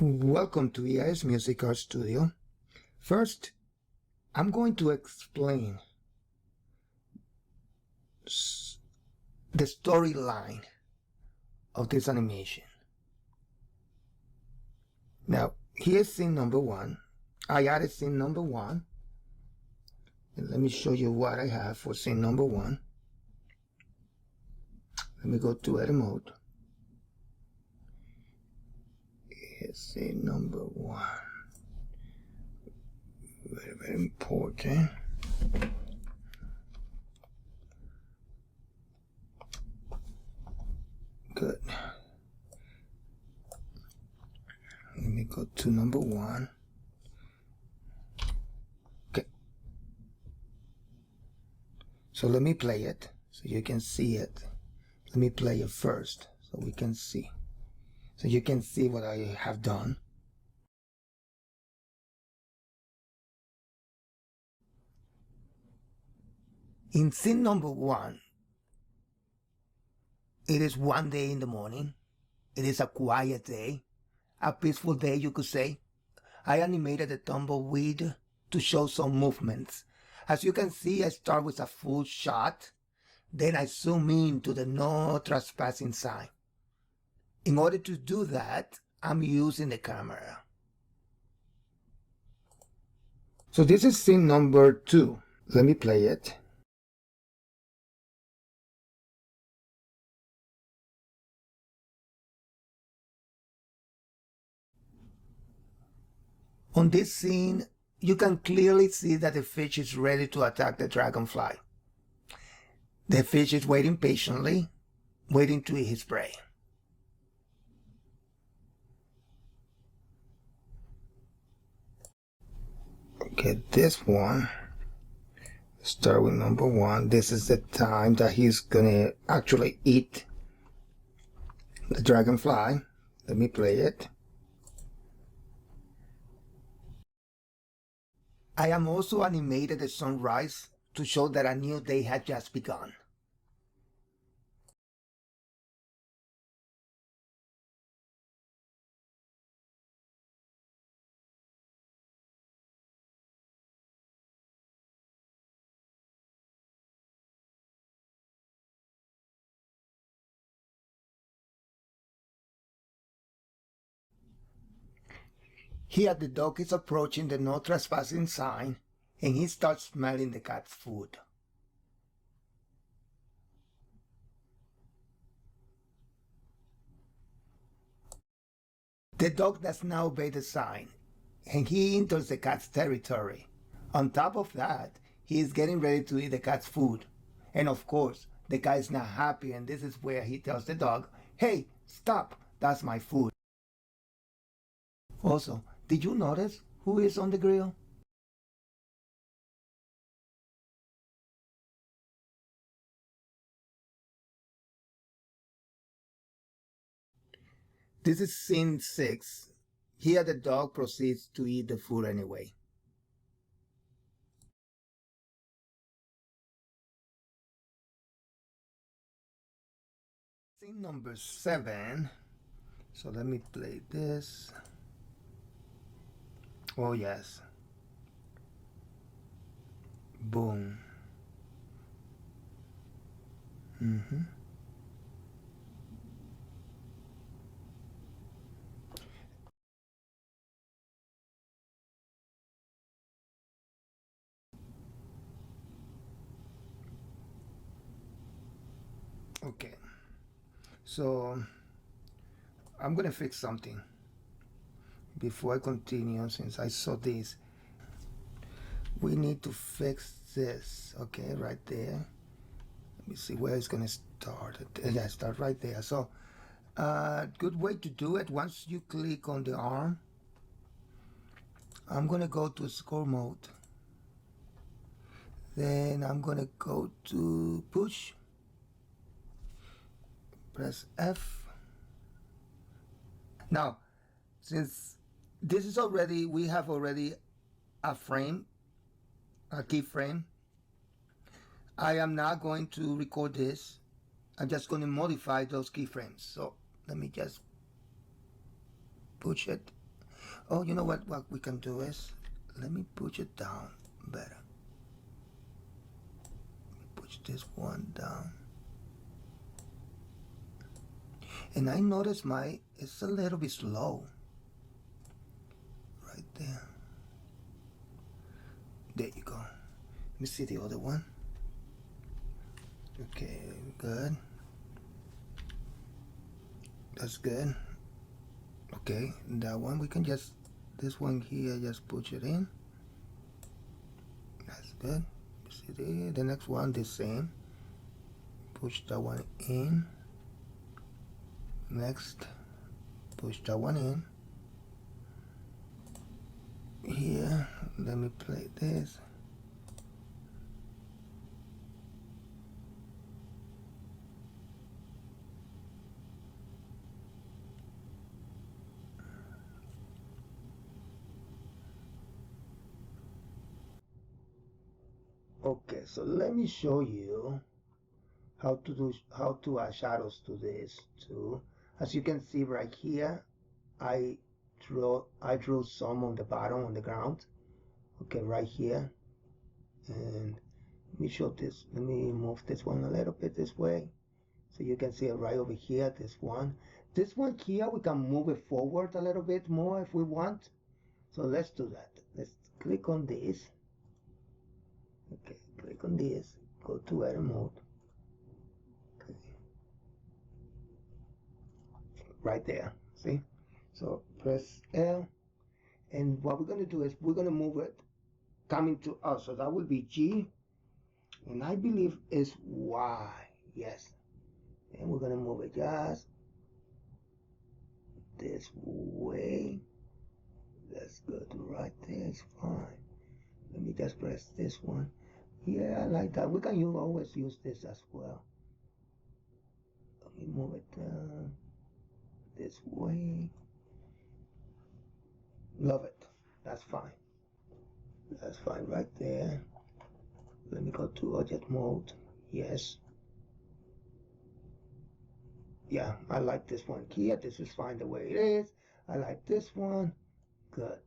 Welcome to EIS Music Art Studio. First, I'm going to explain the storyline of this animation. Now, here's scene number one. I added scene number one. And let me show you what I have for scene number one. Let me go to edit mode. Here's scene number one. Very, very important. Good. Let me go to number one. Okay. So let me play it so you can see it. Let me play it first so we can see. So you can see what I have done. In scene number one, it is one day in the morning. It is a quiet day, a peaceful day, you could say. I animated the tumbleweed to show some movements. As you can see, I start with a full shot. Then I zoom in to the no trespassing sign. In order to do that, I'm using the camera. So this is scene number two. Let me play it. On this scene, you can clearly see that the fish is ready to attack the dragonfly. The fish is waiting patiently, waiting to eat his prey. Okay, this one, start with number one. This is the time that he's gonna actually eat the dragonfly. Let me play it. I am also animated the sunrise to show that a new day had just begun. Here the dog is approaching the no trespassing sign and he starts smelling the cat's food. The dog does now obey the sign and he enters the cat's territory. On top of that, he is getting ready to eat the cat's food. And of course, the cat is not happy, and this is where he tells the dog, "Hey, stop, that's my food." Also, did you notice who is on the grill? This is scene 6. Here the dog proceeds to eat the food anyway. Scene number 7. So let me play this. Oh yes. Boom. Okay. So I'm gonna fix something before I continue, since I saw this. We need to fix this. Okay, right there. Let me see where it's gonna start. Yeah, start right there. So good way to do it, once you click on the arm, I'm gonna go to score mode. Then I'm gonna go to push. Press F. Now, since this is already, we have already a frame, a keyframe, I am not going to record this. I'm just going to modify those keyframes. So let me just push it. Oh, you know what we can do is, let me push it down better. Push this one down. And I notice it's a little bit slow. Right there. There you go. Let me see the other one. Okay, good. That's good. Okay, that one we can just, this one here, just push it in. That's good. See the next one, the same. Push that one in. Next, push that one in. Here, let me play this. Okay, so let me show you how to add shadows to this too. As you can see right here, I drew some on the bottom on the ground. Okay, right here. And let me show this. Let me move this one a little bit this way, so you can see it right over here. This one here, we can move it forward a little bit more if we want. So let's do that. Let's click on this. Okay, click on this, go to edit mode. Okay. Right there, see? So press L, and what we're gonna do is we're gonna move it coming to us. So that will be G, and I believe it's Y, yes. And we're gonna move it just this way. Let's go to right there, it's fine. Let me just press this one. Yeah, I like that. We can always use this as well. Let me move it this way. Love it. That's fine. That's fine right there. Let me go to object mode. Yes. Yeah, I like this one here. This is fine the way it is. I like this one. Good.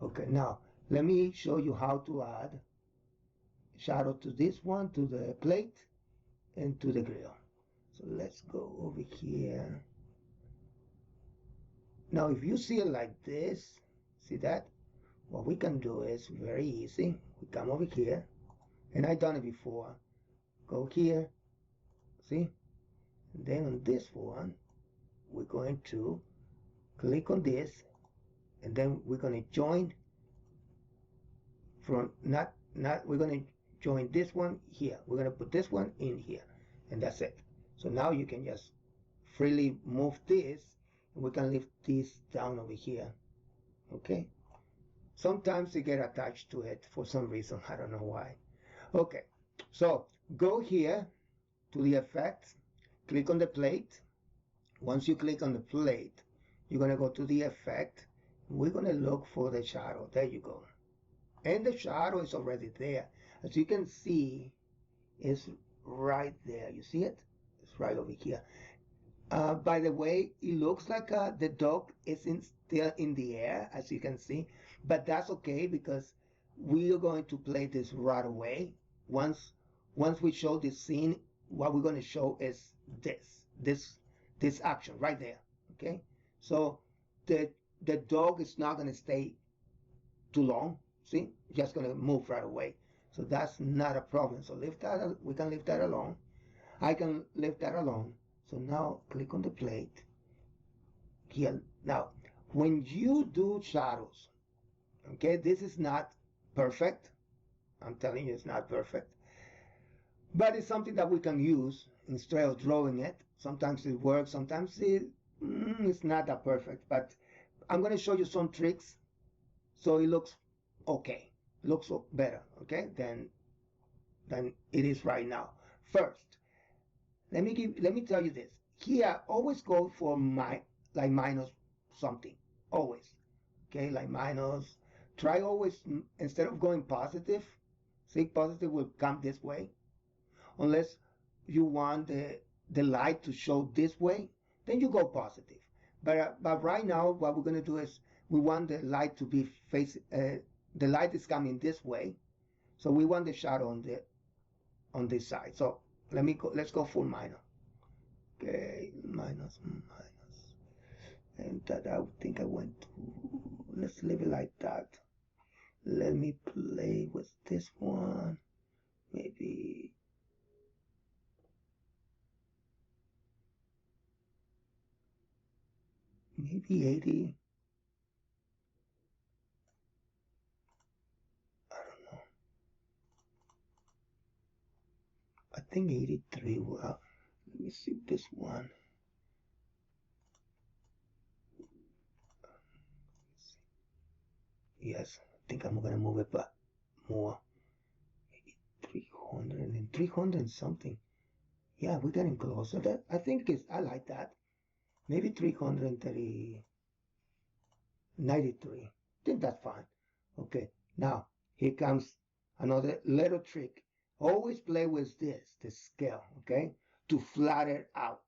Okay, now let me show you how to add shadow to this one, to the plate, and to the grill. So let's go over here. Now if you see it like this, see that? What we can do is very easy. We come over here, and I've done it before. Go here, see? And then on this one, we're going to click on this, and then we're going to join from we're going to join this one here. We're going to put this one in here, and that's it. So now you can just freely move this, and we can lift this down over here. Okay. Sometimes they get attached to it for some reason. I don't know why. Okay. So go here to the effects, click on the plate. Once you click on the plate, you're going to go to the effect. We're going to look for the shadow. There you go. And the shadow is already there. As you can see, it's right there. You see it? It's right over here. By the way, it looks like the dog is still in the air, as you can see. But that's okay, because we are going to play this right away. Once we show this scene, what we're going to show is this action right there. Okay, so the dog is not going to stay too long. See, just going to move right away. So that's not a problem. So leave that. We can leave that alone. I can leave that alone. So now click on the plate here. Now, when you do shadows, okay, this is not perfect. I'm telling you, it's not perfect. But it's something that we can use instead of drawing it. Sometimes it works, sometimes it's not that perfect. But I'm going to show you some tricks so it looks okay. It looks better, okay, than it is right now. First, let me tell you this. Here, always go for like minus something. Always. Okay, like minus. Try always, instead of going positive, see, positive will come this way. Unless you want the light to show this way, then you go positive. But right now, what we're gonna do is we want the light to be the light is coming this way, so we want the shadow on this side. So let's go full minor. Okay, minus, and that I think I went to. Let's leave it like that. Let me play with this one. Maybe 80. I don't know. I think 83. Well, let me see this one. Yes, I think I'm gonna move it back more. Maybe 300 and 300 something. Yeah, we're getting closer. That I think I like that. Maybe 330, 93. I think that's fine. Okay, now here comes another little trick. Always play with the scale, okay, to flatten out.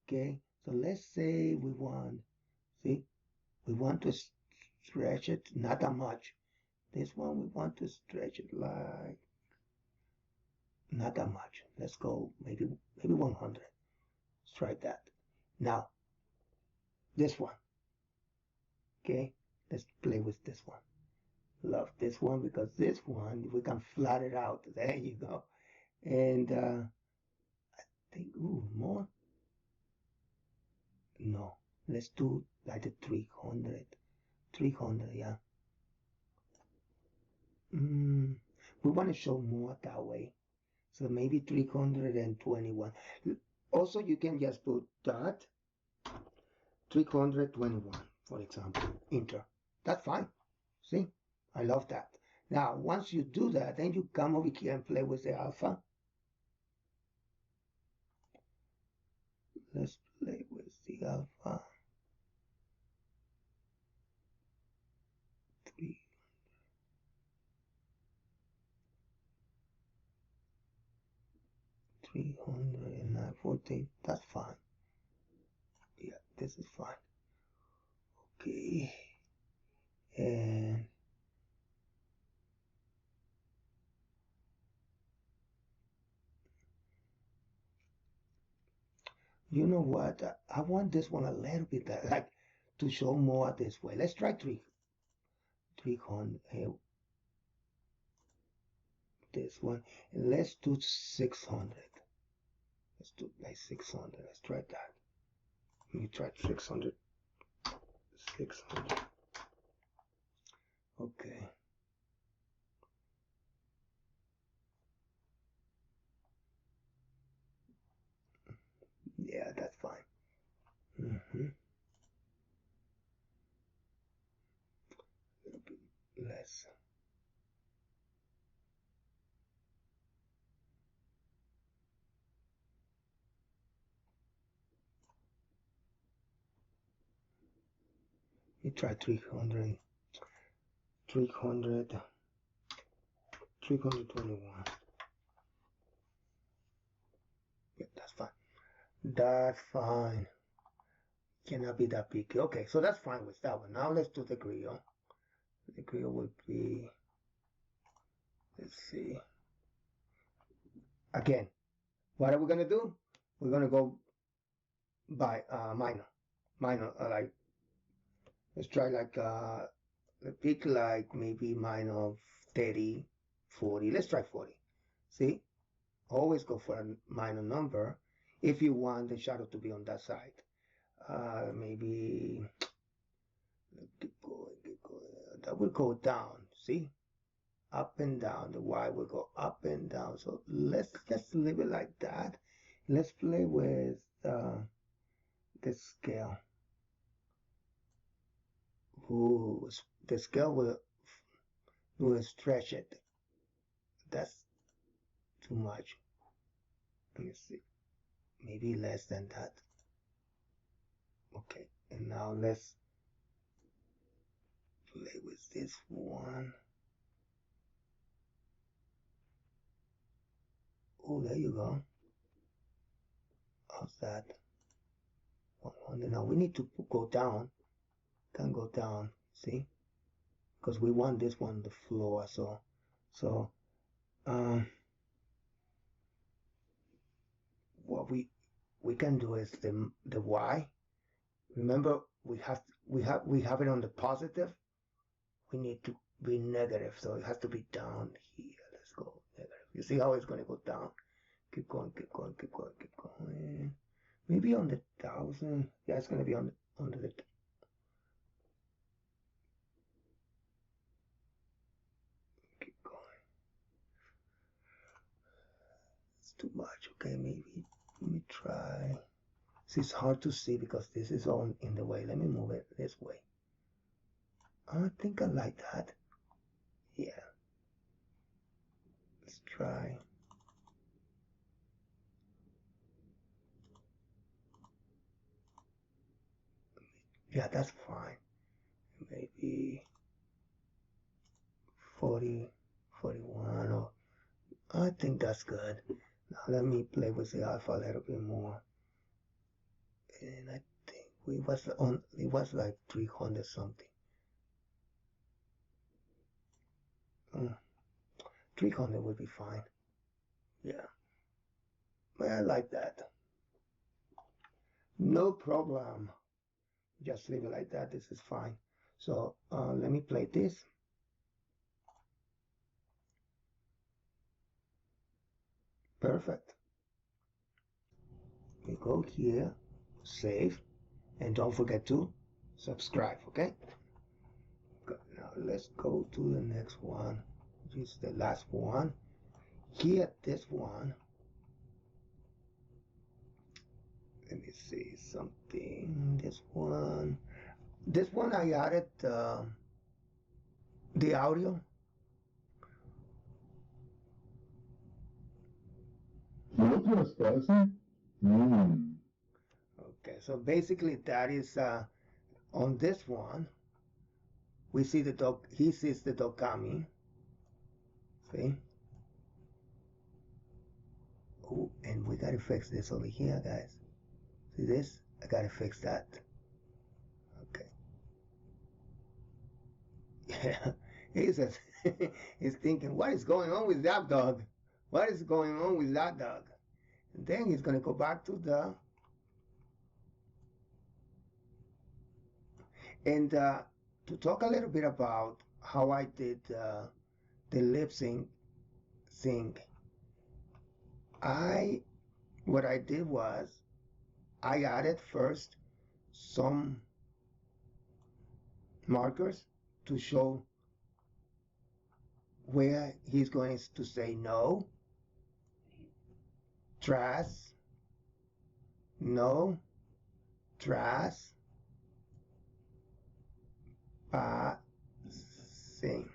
Okay, so let's say we want, see, we want to stretch it, not that much. This one we want to stretch it like not that much. Let's go maybe 100. Let's try that. Now this one, okay, let's play with this one. Love this one because this one we can flat it out. There you go. And I think more. No, let's do like the 300. 300, yeah. We want to show more that way. So maybe 321. Also, you can just put dot 321, for example, enter. That's fine. See, I love that. Now, once you do that, then you come over here and play with the alpha. Let's play with the alpha. 314. That's fine. Yeah, this is fine. Okay. And you know what? I want this one a little bit like to show more this way. Let's try 300. This one. And let's do 600. Let's do like 600. Let's try that. Let me try 600. 600. Okay. Yeah, that's fine. A little bit less. Let me try 300. 300. 321. Yeah, that's fine. That's fine. Cannot be that big. Okay, so that's fine with that one. Now let's do the grill. The grill would be, let's see. Again, what are we gonna do? We're gonna go by minor. Minor, like, let's try like pick like maybe minor 30, 40. Let's try 40. See? Always go for a minor number if you want the shadow to be on that side. Maybe keep going. That will go down. See, up and down. The Y will go up and down. So let's leave it like that. Let's play with the scale. Ooh, the scale will stretch it. That's too much. Let me see. Maybe less than that. Okay, and now let's play with this one. Oh, there you go. How's that? 100. Now we need to go down. Can go down, see? Because we want this one the floor. So what we can do is the Y. Remember, we have it on the positive. We need to be negative, so it has to be down here. Let's go negative. You see how it's going to go down? Keep going, keep going, keep going, keep going. Maybe on the 1,000. Yeah, it's going to be on the keep going. It's too much. Okay, maybe let me try. See, it's hard to see because this is all in the way. Let me move it this way. I think I like that. Yeah. Let's try. Yeah, that's fine. Maybe 40, 41, or I think that's good. Now let me play with the alpha a little bit more. And I think it was like 300 something. 300 would be fine. Yeah. I like that. No problem. Just leave it like that. This is fine. So let me play this. Perfect. We go here, save, and don't forget to subscribe, okay? Good. Now let's go to the next one, which is the last one. Here, this one. Let me see something. This one I added the audio. No trespassing? Okay, so basically that is on this one. We see the dog. He sees the dog coming. See? Oh, and we gotta fix this over here, guys. See this? I gotta fix that. Okay. Yeah. He says he's thinking, what is going on with that dog? What is going on with that dog? And then he's gonna go back to the and to talk a little bit about how I did the lip sync thing. What I did was I added first some markers to show where he's going to say no, trash, no, trash, sing.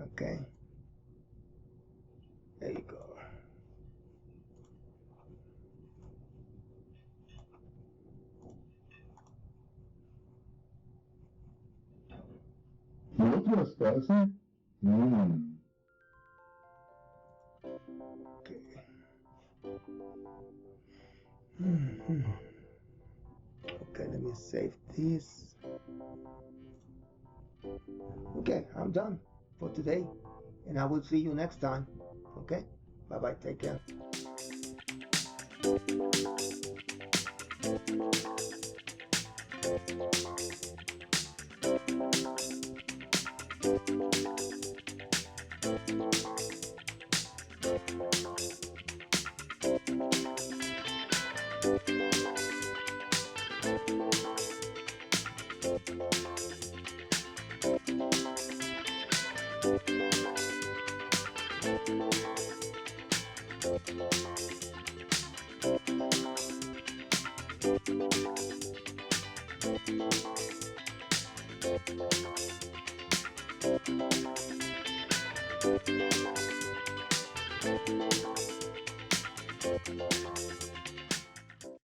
Okay, there you go. No trespassing? Okay. Okay, let me save this. Okay, I'm done for today, and I will see you next time. Okay, bye bye, take care.